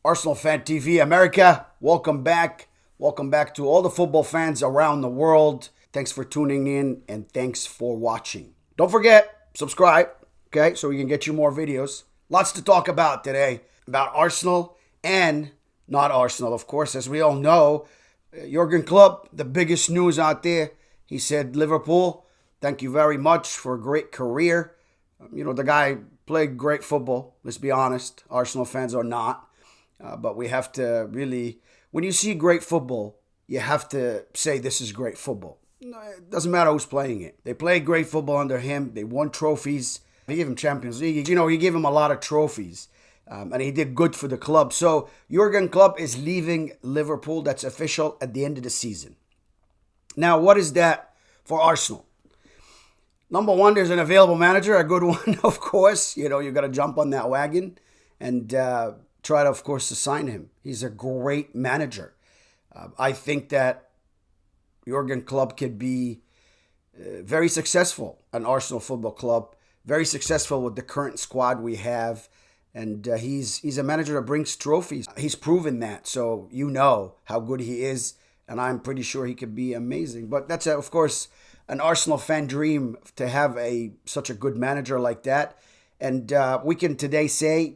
Arsenal Fan TV America, welcome back. Welcome back to all the football fans around the world. Thanks for tuning in and thanks for watching. Don't forget, subscribe, okay, so we can get you more videos. Lots to talk about today about Arsenal and not Arsenal, of course. As we all know, Jurgen Klopp, the biggest news out there. He said, Liverpool, thank you very much for a great career. The guy played great football, let's be honest. Arsenal fans are not. But we have to really, when you see great football, you have to say this is great football. It doesn't matter who's playing it. They played great football under him. They won trophies. They gave him Champions League. He gave him a lot of trophies. And he did good for the club. So Jurgen Klopp is leaving Liverpool. That's official at the end of the season. Now, what is that for Arsenal? Number one, there's an available manager, a good one, of course. You got to jump on that wagon and try to, of course, to sign him. He's a great manager. I think that Jurgen Klopp could be very successful at Arsenal Football Club, very successful with the current squad we have. And he's a manager that brings trophies. He's proven that, so you know how good he is. And I'm pretty sure he could be amazing. But that's, of course, an Arsenal fan dream to have such a good manager like that. And we can today say,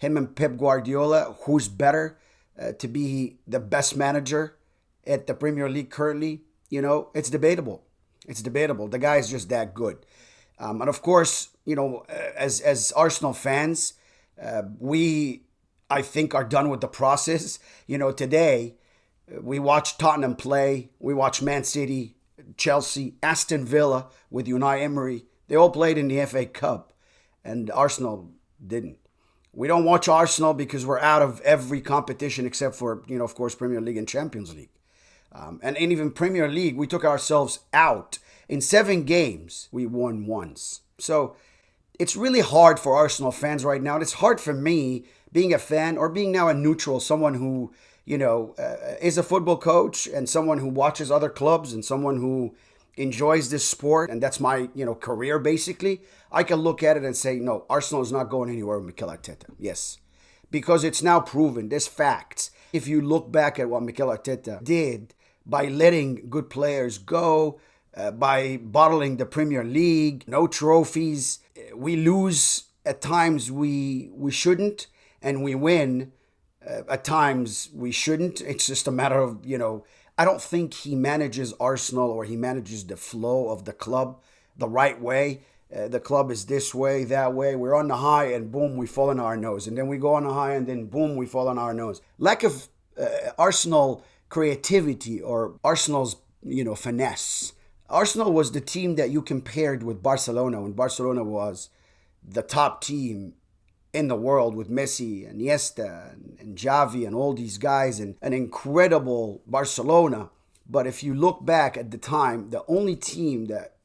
him and Pep Guardiola, who's better to be the best manager at the Premier League currently? It's debatable. It's debatable. The guy is just that good. And of course, as Arsenal fans, I think, are done with the process. Today, we watched Tottenham play. We watched Man City, Chelsea, Aston Villa with Unai Emery. They all played in the FA Cup, and Arsenal didn't. We don't watch Arsenal because we're out of every competition except for, of course, Premier League and Champions League. And in even Premier League, we took ourselves out. In 7 games, we won once. So it's really hard for Arsenal fans right now. And it's hard for me, being a fan or being now a neutral, someone who, is a football coach and someone who watches other clubs and someone who enjoys this sport, and that's my, career basically. I can look at it and say, no, Arsenal is not going anywhere with Mikel Arteta. Yes, because it's now proven, there's facts. If you look back at what Mikel Arteta did by letting good players go, by bottling the Premier League, no trophies, we lose at times we shouldn't, and we win at times we shouldn't. It's just a matter of, I don't think he manages Arsenal or he manages the flow of the club the right way. The club is this way, that way. We're on the high and boom, we fall on our nose. And then we go on the high and then boom, we fall on our nose. Lack of Arsenal creativity or Arsenal's, finesse. Arsenal was the team that you compared with Barcelona when Barcelona was the top team in the world with Messi and Iniesta and Xavi and all these guys, and an incredible Barcelona. But if you look back at the time, the only team that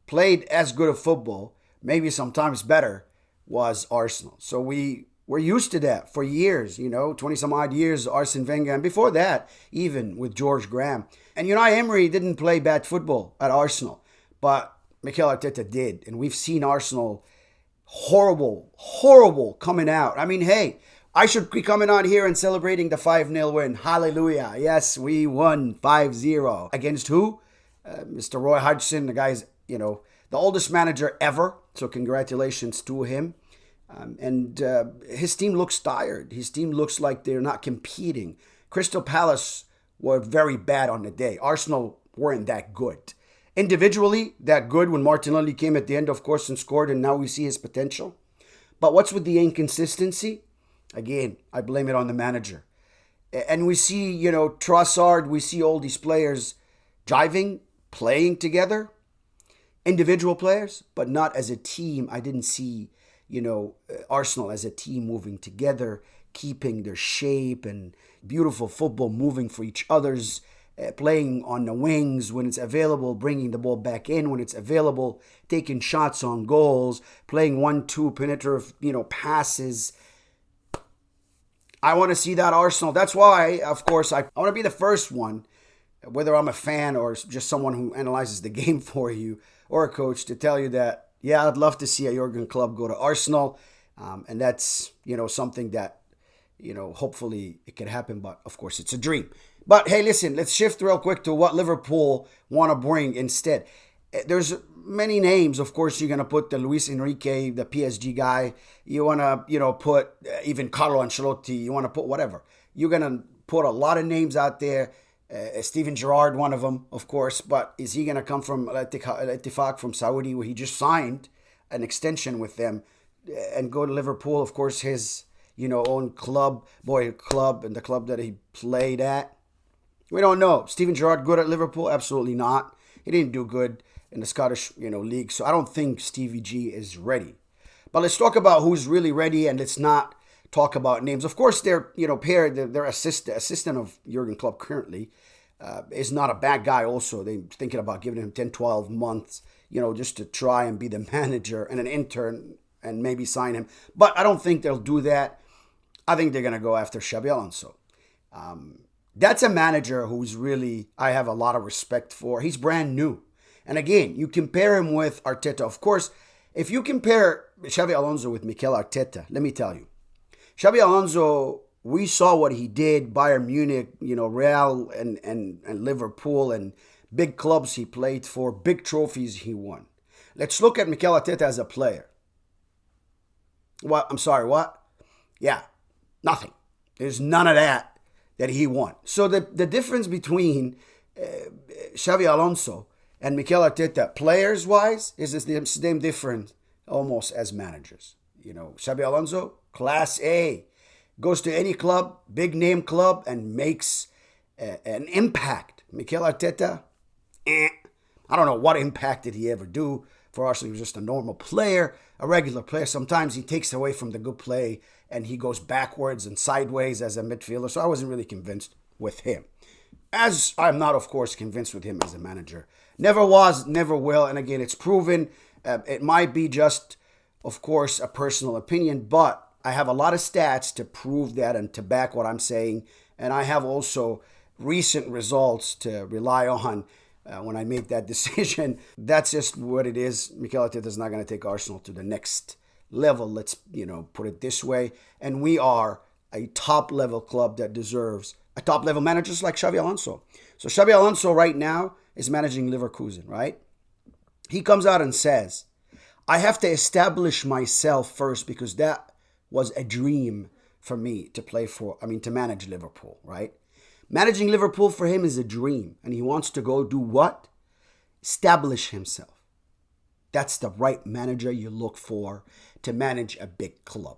played as good of football, maybe sometimes better, was Arsenal. So we're used to that for years, 20 some odd years, Arsene Wenger, and before that, even with George Graham. And Unai Emery didn't play bad football at Arsenal, but Mikel Arteta did. And we've seen Arsenal horrible coming out. I mean, hey, I should be coming on here and celebrating the 5-0 win. Hallelujah. Yes, we won 5-0. Against who? Mr. Roy Hodgson, the guy's, the oldest manager ever. So congratulations to him. And his team looks tired. His team looks like they're not competing. Crystal Palace were very bad on the day. Arsenal weren't that good. Individually, that good when Martinelli came at the end, of course, and scored, and now we see his potential. But what's with the inconsistency? Again, I blame it on the manager. And we see, Trossard, we see all these players jiving, playing together, individual players, but not as a team. I didn't see, Arsenal as a team moving together, keeping their shape and beautiful football, moving for each other's, playing on the wings when it's available, bringing the ball back in when it's available, taking shots on goals, playing 1-2 penetrative, passes. I want to see that Arsenal. That's why, of course, I want to be the first one, whether I'm a fan or just someone who analyzes the game for you or a coach, to tell you that, yeah, I'd love to see a Jurgen Klopp go to Arsenal. And that's, something that hopefully it can happen, but of course it's a dream. But hey, listen, let's shift real quick to what Liverpool want to bring instead. There's many names. Of course, you're going to put the Luis Enrique, the PSG guy. You want to, put even Carlo Ancelotti. You want to put whatever. You're going to put a lot of names out there. Steven Gerrard, one of them, of course. But is he going to come from Al-Ittifaq from Saudi, where he just signed an extension with them, and go to Liverpool? Of course, his own club, and the club that he played at. We don't know. Steven Gerrard good at Liverpool? Absolutely not. He didn't do good in the Scottish, league. So I don't think Stevie G is ready. But let's talk about who's really ready, and let's not talk about names. Of course, they're, paired. Their assistant of Jurgen Klopp currently is not a bad guy also. They're thinking about giving him 10, 12 months, just to try and be the manager and an intern and maybe sign him. But I don't think they'll do that. I think they're going to go after Xabi Alonso. That's a manager who's really, I have a lot of respect for. He's brand new. And again, you compare him with Arteta. Of course, if you compare Xabi Alonso with Mikel Arteta, let me tell you, Xabi Alonso, we saw what he did, Bayern Munich, Real and Liverpool, and big clubs he played for, big trophies he won. Let's look at Mikel Arteta as a player. What? I'm sorry, what? Yeah, nothing. There's none of that he won. So the difference between Xabi Alonso and Mikel Arteta, players-wise, is the same difference almost as managers. Xabi Alonso, Class A, goes to any club, big-name club, and makes an impact. Mikel Arteta, I don't know what impact did he ever do for Arsenal. He was just a normal player, a regular player. Sometimes he takes away from the good play, and he goes backwards and sideways as a midfielder. So I wasn't really convinced with him. As I'm not, of course, convinced with him as a manager. Never was, never will. And again, it's proven. It might be just, of course, a personal opinion, but I have a lot of stats to prove that and to back what I'm saying. And I have also recent results to rely on when I make that decision. That's just what it is. Mikel Arteta is not going to take Arsenal to the next level. Let's, put it this way. And we are a top-level club that deserves a top-level manager just like Xabi Alonso. So Xabi Alonso right now is managing Leverkusen, right? He comes out and says, I have to establish myself first because that was a dream for me to manage Liverpool, right? Managing Liverpool for him is a dream, and he wants to go do what? Establish himself. That's the right manager you look for to manage a big club.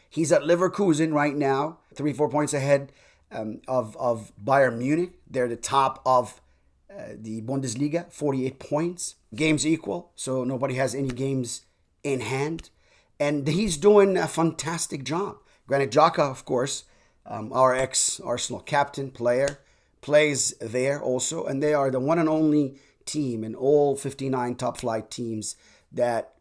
He's at Leverkusen right now, 3-4 points ahead of Bayern Munich. They're the top of the Bundesliga, 48 points. Games equal, so nobody has any games in hand. And he's doing a fantastic job. Granit Xhaka, of course, our ex-Arsenal captain, player, plays there also. And they are the one and only team in all 59 top-flight teams that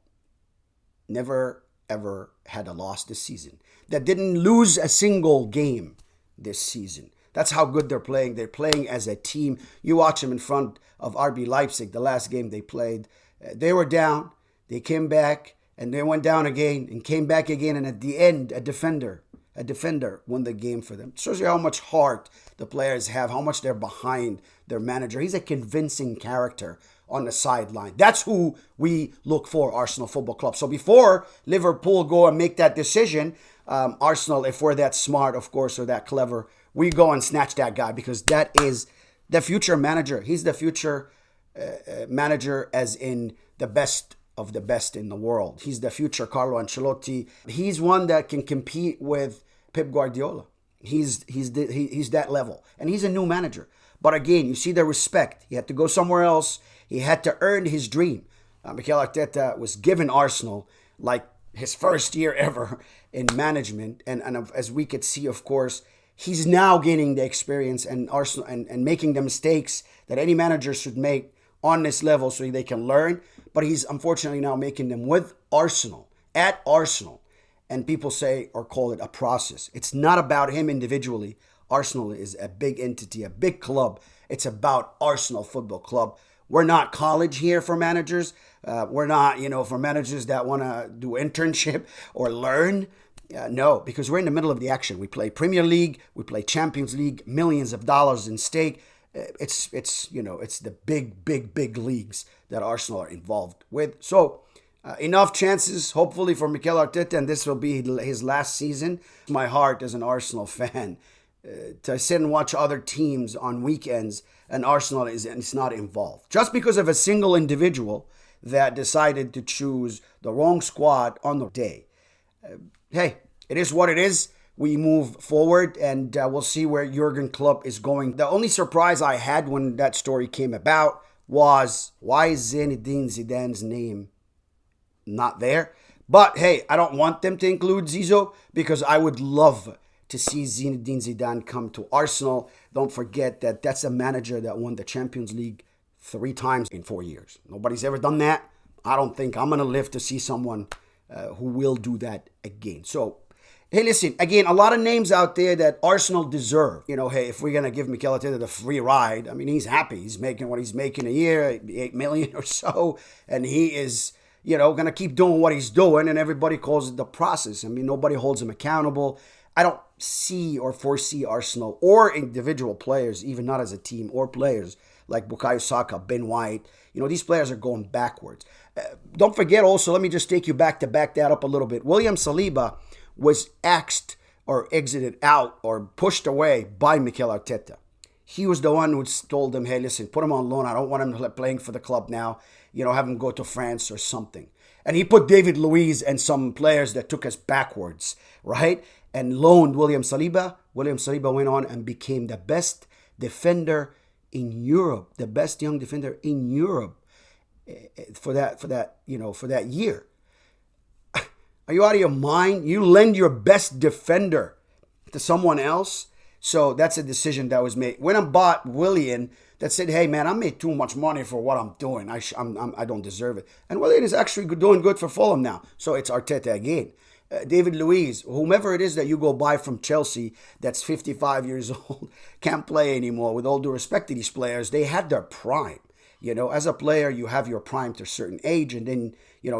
never, ever had a loss this season. That didn't lose a single game this season. That's how good they're playing. They're playing as a team. You watch them in front of RB Leipzig, the last game they played. They were down. They came back, and they went down again and came back again. And at the end, a defender won the game for them. It shows you how much heart the players have, how much they're behind their manager. He's a convincing character on the sideline. That's who we look for, Arsenal Football Club. So before Liverpool go and make that decision, Arsenal, if we're that smart, of course, or that clever, we go and snatch that guy because that is the future manager. He's the future manager as in the best of the best in the world. He's the future Carlo Ancelotti. He's one that can compete with Pep Guardiola. He's that level. And he's a new manager. But again, you see the respect. He had to go somewhere else. He had to earn his dream. Mikel Arteta was given Arsenal like his first year ever in management. And as we could see, of course, he's now gaining the experience and Arsenal and making the mistakes that any manager should make on this level so they can learn. But he's unfortunately now making them with Arsenal, at Arsenal. And people say or call it a process. It's not about him individually. Arsenal is a big entity, a big club. It's about Arsenal Football Club. We're not college here for managers. We're not, for managers that want to do internship or learn. No, because we're in the middle of the action. We play Premier League, we play Champions League, millions of dollars in stake. It's the big leagues that Arsenal are involved with. So enough chances, hopefully, for Mikel Arteta, and this will be his last season. My heart as an Arsenal fan to sit and watch other teams on weekends, and Arsenal is not involved just because of a single individual that decided to choose the wrong squad on the day. Hey, it is what it is. We move forward, and we'll see where Jurgen Klopp is going. The only surprise I had when that story came about was, why is Zinedine Zidane's name not there? But hey, I don't want them to include Zizou because I would love to see Zinedine Zidane come to Arsenal. Don't forget that that's a manager that won the Champions League 3 times in 4 years. Nobody's ever done that. I don't think I'm going to live to see someone who will do that again. So, hey, listen, again, a lot of names out there that Arsenal deserve. Hey, if we're going to give Mikel Arteta the free ride, I mean, he's happy. He's making what he's making a year, 8 million or so, and he is, going to keep doing what he's doing, and everybody calls it the process. I mean, nobody holds him accountable. I don't see or foresee Arsenal or individual players, even not as a team, or players like Bukayo Saka, Ben White. These players are going backwards. Don't forget also, let me just take you back to back that up a little bit. William Saliba was axed or exited out or pushed away by Mikel Arteta. He was the one who told him, hey, listen, put him on loan. I don't want him playing for the club now. Have him go to France or something. And he put David Luiz and some players that took us backwards, right? And loaned William Saliba. William Saliba went on and became the best defender in Europe, the best young defender in Europe for that year. Are you out of your mind? You lend your best defender to someone else? So that's a decision that was made. When I bought Willian, that said, hey, man, I made too much money for what I'm doing. I don't deserve it. And Willian is actually doing good for Fulham now. So it's Arteta again. David Luiz, whomever it is that you go buy from Chelsea that's 55 years old, can't play anymore. With all due respect to these players, they had their prime. As a player, you have your prime to a certain age, and then,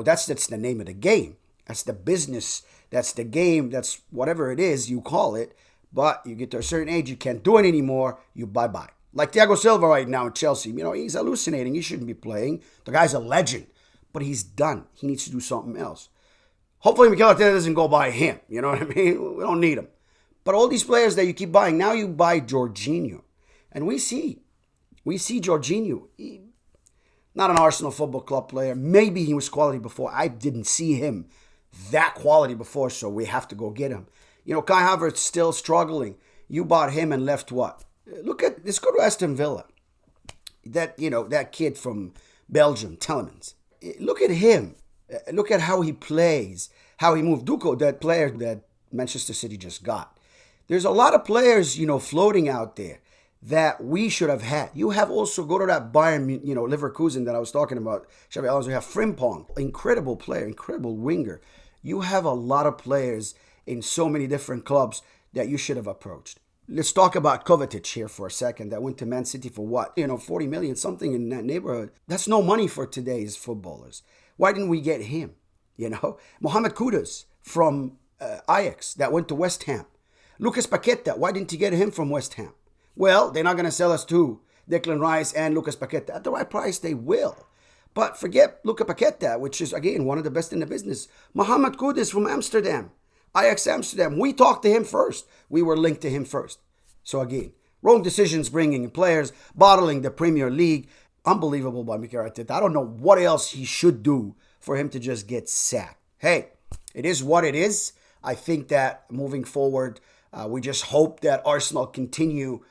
that's the name of the game. That's the business. That's the game. That's whatever it is you call it. But you get to a certain age, you can't do it anymore. You bye-bye. Like Thiago Silva right now in Chelsea. He's hallucinating. He shouldn't be playing. The guy's a legend. But he's done. He needs to do something else. Hopefully Mikel Arteta doesn't go buy him. You know what I mean? We don't need him. But all these players that you keep buying, now you buy Jorginho. And we see Jorginho. Not an Arsenal Football Club player. Maybe he was quality before. I didn't see him that quality before, so we have to go get him. Kai Havertz still struggling. You bought him and left what? Let's go to Aston Villa. That kid from Belgium, Telemans. Look at him. Look at how he plays, how he moves. Duco, that player that Manchester City just got. There's a lot of players, floating out there that we should have had. You have also, go to that Bayern, Leverkusen that I was talking about, Xabi Alonso. You have Frimpong, incredible player, incredible winger. You have a lot of players in so many different clubs that you should have approached. Let's talk about Kovacic here for a second. That went to Man City for what? 40 million, something in that neighborhood. That's no money for today's footballers. Why didn't we get him? Mohamed Kudus from Ajax that went to West Ham. Lucas Paqueta, why didn't you get him from West Ham? Well, they're not going to sell us to Declan Rice and Lucas Paqueta. At the right price, they will. But forget Lucas Paqueta, which is, again, one of the best in the business. Mohamed Kudus from Amsterdam. Ajax Amsterdam. We talked to him first. We were linked to him first. So again, wrong decisions bringing in players, bottling the Premier League. Unbelievable by Mikel Arteta. I don't know what else he should do for him to just get sacked. Hey, it is what it is. I think that moving forward, we just hope that Arsenal continue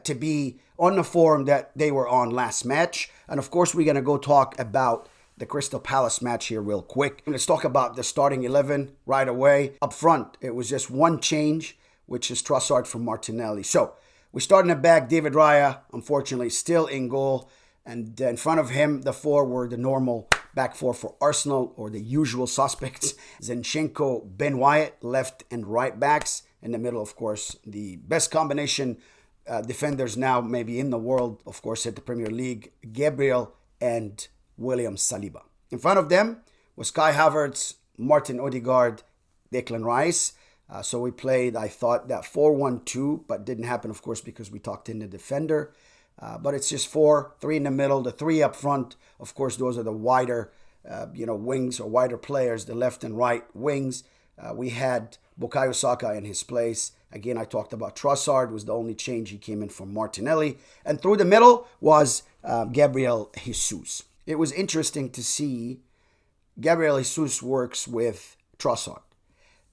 to be on the form that they were on last match. And of course, we're going to go talk about the Crystal Palace match here real quick. Let's talk about the starting 11 right away. Up front, it was just one change, which is Trossard from Martinelli. So we start in the back. David Raya, unfortunately, still in goal. And in front of him, the four were the normal back four for Arsenal, or the usual suspects. Zinchenko, Ben White, left and right backs. In the middle, of course, the best combination defenders now maybe in the world, of course, at the Premier League, Gabriel and William Saliba. In front of them was Kai Havertz, Martin Odegaard, Declan Rice. So we played, I thought, that 4-1-2, but didn't happen, of course, because we tucked in the defender. But it's just 4, 3 in the middle, the 3 up front. Of course, those are the wider, wings or wider players, the left and right wings. We had Bukayo Saka in his place. Again, I talked about Trossard was the only change. He came in from Martinelli. And through the middle was Gabriel Jesus. It was interesting to see Gabriel Jesus works with Trossard.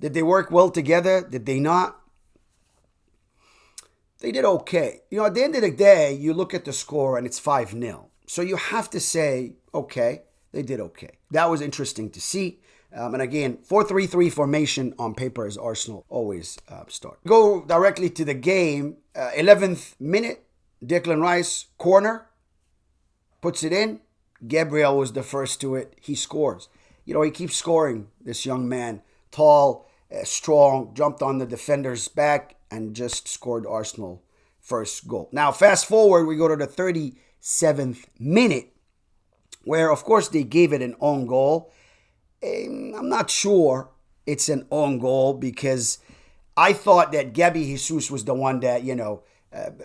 Did they work well together? Did they not? They did okay. At the end of the day, you look at the score and it's 5-0. So you have to say, okay, they did okay. That was interesting to see. And again, 4-3-3 formation on paper as Arsenal always start. Go directly to the game. 11th minute, Declan Rice, corner, puts it in. Gabriel was the first to it. He scores. He keeps scoring, this young man. Tall, strong, jumped on the defender's back and just scored Arsenal first goal. Now, fast forward, we go to the 37th minute, where, of course, they gave it an own goal. I'm not sure it's an own goal because I thought that Gabi Jesus was the one that,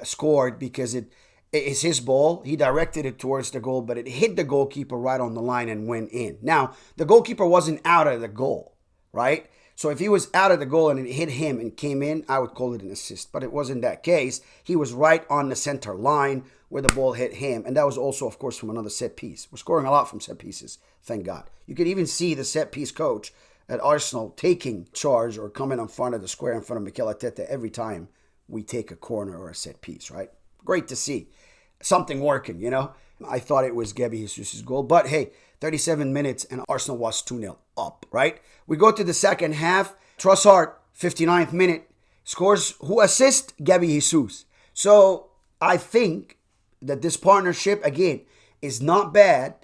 scored because it is his ball. He directed it towards the goal, but it hit the goalkeeper right on the line and went in. Now, the goalkeeper wasn't out of the goal, right? So if he was out of the goal and it hit him and came in, I would call it an assist. But it wasn't that case. He was right on the center line where the ball hit him. And that was also, of course, from another set piece. We're scoring a lot from set pieces, thank God. You could even see the set piece coach at Arsenal taking charge or coming in front of the square in front of Mikel Arteta every time we take a corner or a set piece, right? Great to see. Something working, I thought it was Gabi Jesus' goal. But hey, 37 minutes and Arsenal was 2-0 up, right? We go to the second half. Trossard, 59th minute, scores. Who assists? Gabi Jesus. So I think that this partnership, again, is not bad,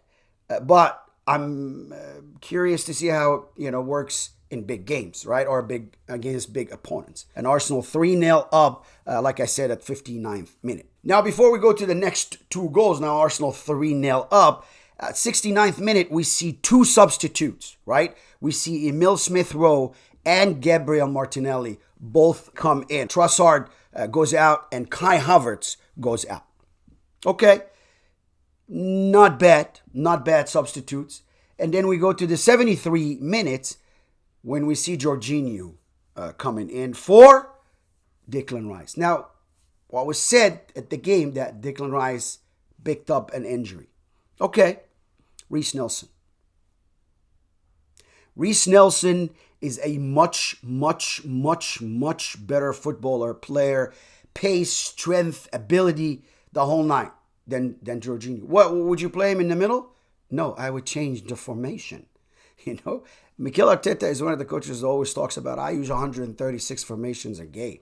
but I'm curious to see how it, works in big games, right? Or against big opponents. And Arsenal 3-0 up, like I said, at 59th minute. Now, before we go to the next 2 goals, now Arsenal 3-0 up. At 69th minute, we see 2 substitutes, right? We see Emil Smith-Rowe and Gabriel Martinelli both come in. Trossard goes out and Kai Havertz goes out. Okay, not bad substitutes. And then we go to the 73 minutes when we see Jorginho coming in for Declan Rice. Now, what was said at the game that Declan Rice picked up an injury. Okay, Reece Nelson. Reece Nelson is a much, much, much, much better footballer, player, pace, strength, ability, the whole nine than Jorginho. What, would you play him in the middle? No, I would change the formation. Mikel Arteta is one of the coaches that always talks about, I use 136 formations a game.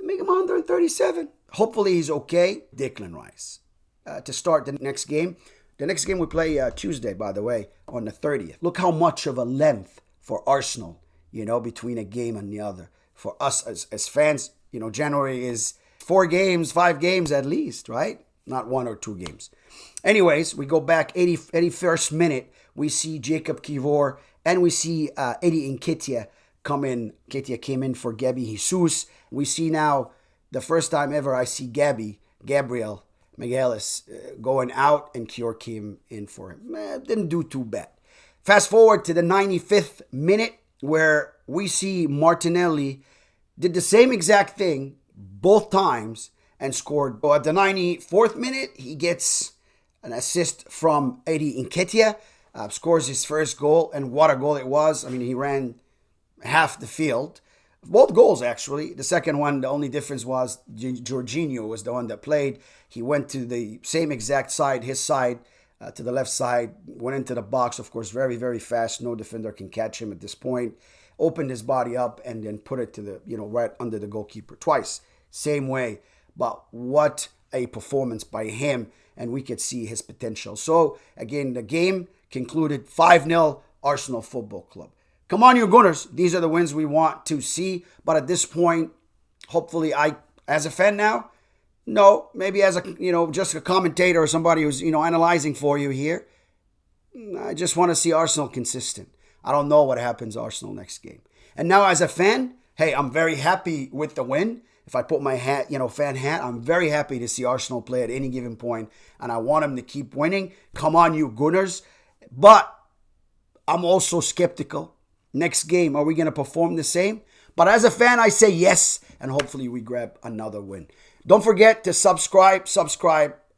Make him 137. Hopefully he's okay. Declan Rice. To start the next game. The next game we play Tuesday, by the way, on the 30th. Look how much of a length for Arsenal, between a game and the other. For us as fans, January is 4 games, 5 games at least, right? Not 1 or 2 games. Anyways, we go back 81st minute. We see Jacob Kivor and we see Eddie Nketiah come in. Nketiah came in for Gabi Jesus. We see now the first time ever I see Gabriel Magalhaes going out and Kior came in for him. Didn't do too bad. Fast forward to the 95th minute where we see Martinelli did the same exact thing both times and scored. At the 94th minute, he gets an assist from Eddie Nketiah, scores his first goal, and what a goal it was. I mean, he ran half the field. Both goals, actually. The second one, the only difference was Jorginho was the one that played. He went to the same exact side, his side, to the left side, went into the box, of course, very, very fast. No defender can catch him at this point. Opened his body up and then put it to the, right under the goalkeeper twice. Same way. But what a performance by him, and we could see his potential. So, again, the game concluded 5-0 Arsenal Football Club. Come on, you Gunners. These are the wins we want to see. But at this point, hopefully as a fan now, no, maybe as just a commentator or somebody who's, analyzing for you here. I just want to see Arsenal consistent. I don't know what happens Arsenal next game. And now as a fan, Hey, I'm very happy with the win. If I put my hat, fan hat, I'm very happy to see Arsenal play at any given point, and I want them to keep winning. Come on, you Gunners. But I'm also skeptical. Next game, are we going to perform the same? But as a fan, I say yes, and hopefully we grab another win. Don't forget to subscribe,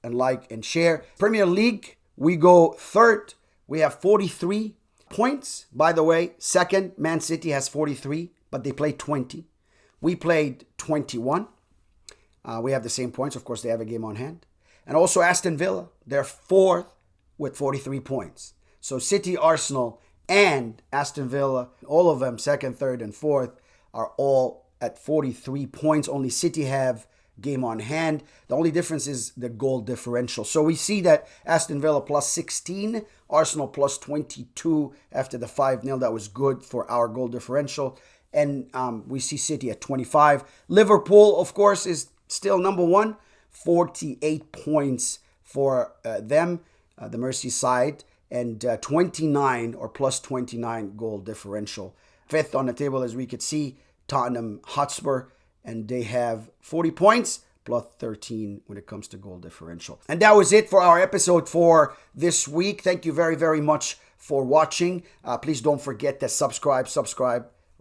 and like, and share. Premier League, we go third. We have 43 points. By the way, second, Man City has 43, but they played 20. We played 21. We have the same points. Of course, they have a game on hand. And also Aston Villa, they're fourth with 43 points. So City, Arsenal, and Aston Villa, all of them, second, third, and fourth, are all at 43 points. Only City have game on hand. The only difference is the goal differential. So we see that Aston Villa plus 16, Arsenal plus 22 after the 5-0. That was good for our goal differential. And we see City at 25. Liverpool, of course, is still number one. 48 points for them, the Merseyside, and 29 or plus 29 goal differential. Fifth on the table, as we could see, Tottenham Hotspur, and they have 40 points plus 13 when it comes to goal differential. And that was it for our episode for this week. Thank you very, very much for watching. Please don't forget to subscribe,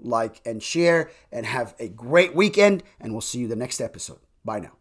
like, and share, and have a great weekend, and we'll see you the next episode. Bye now.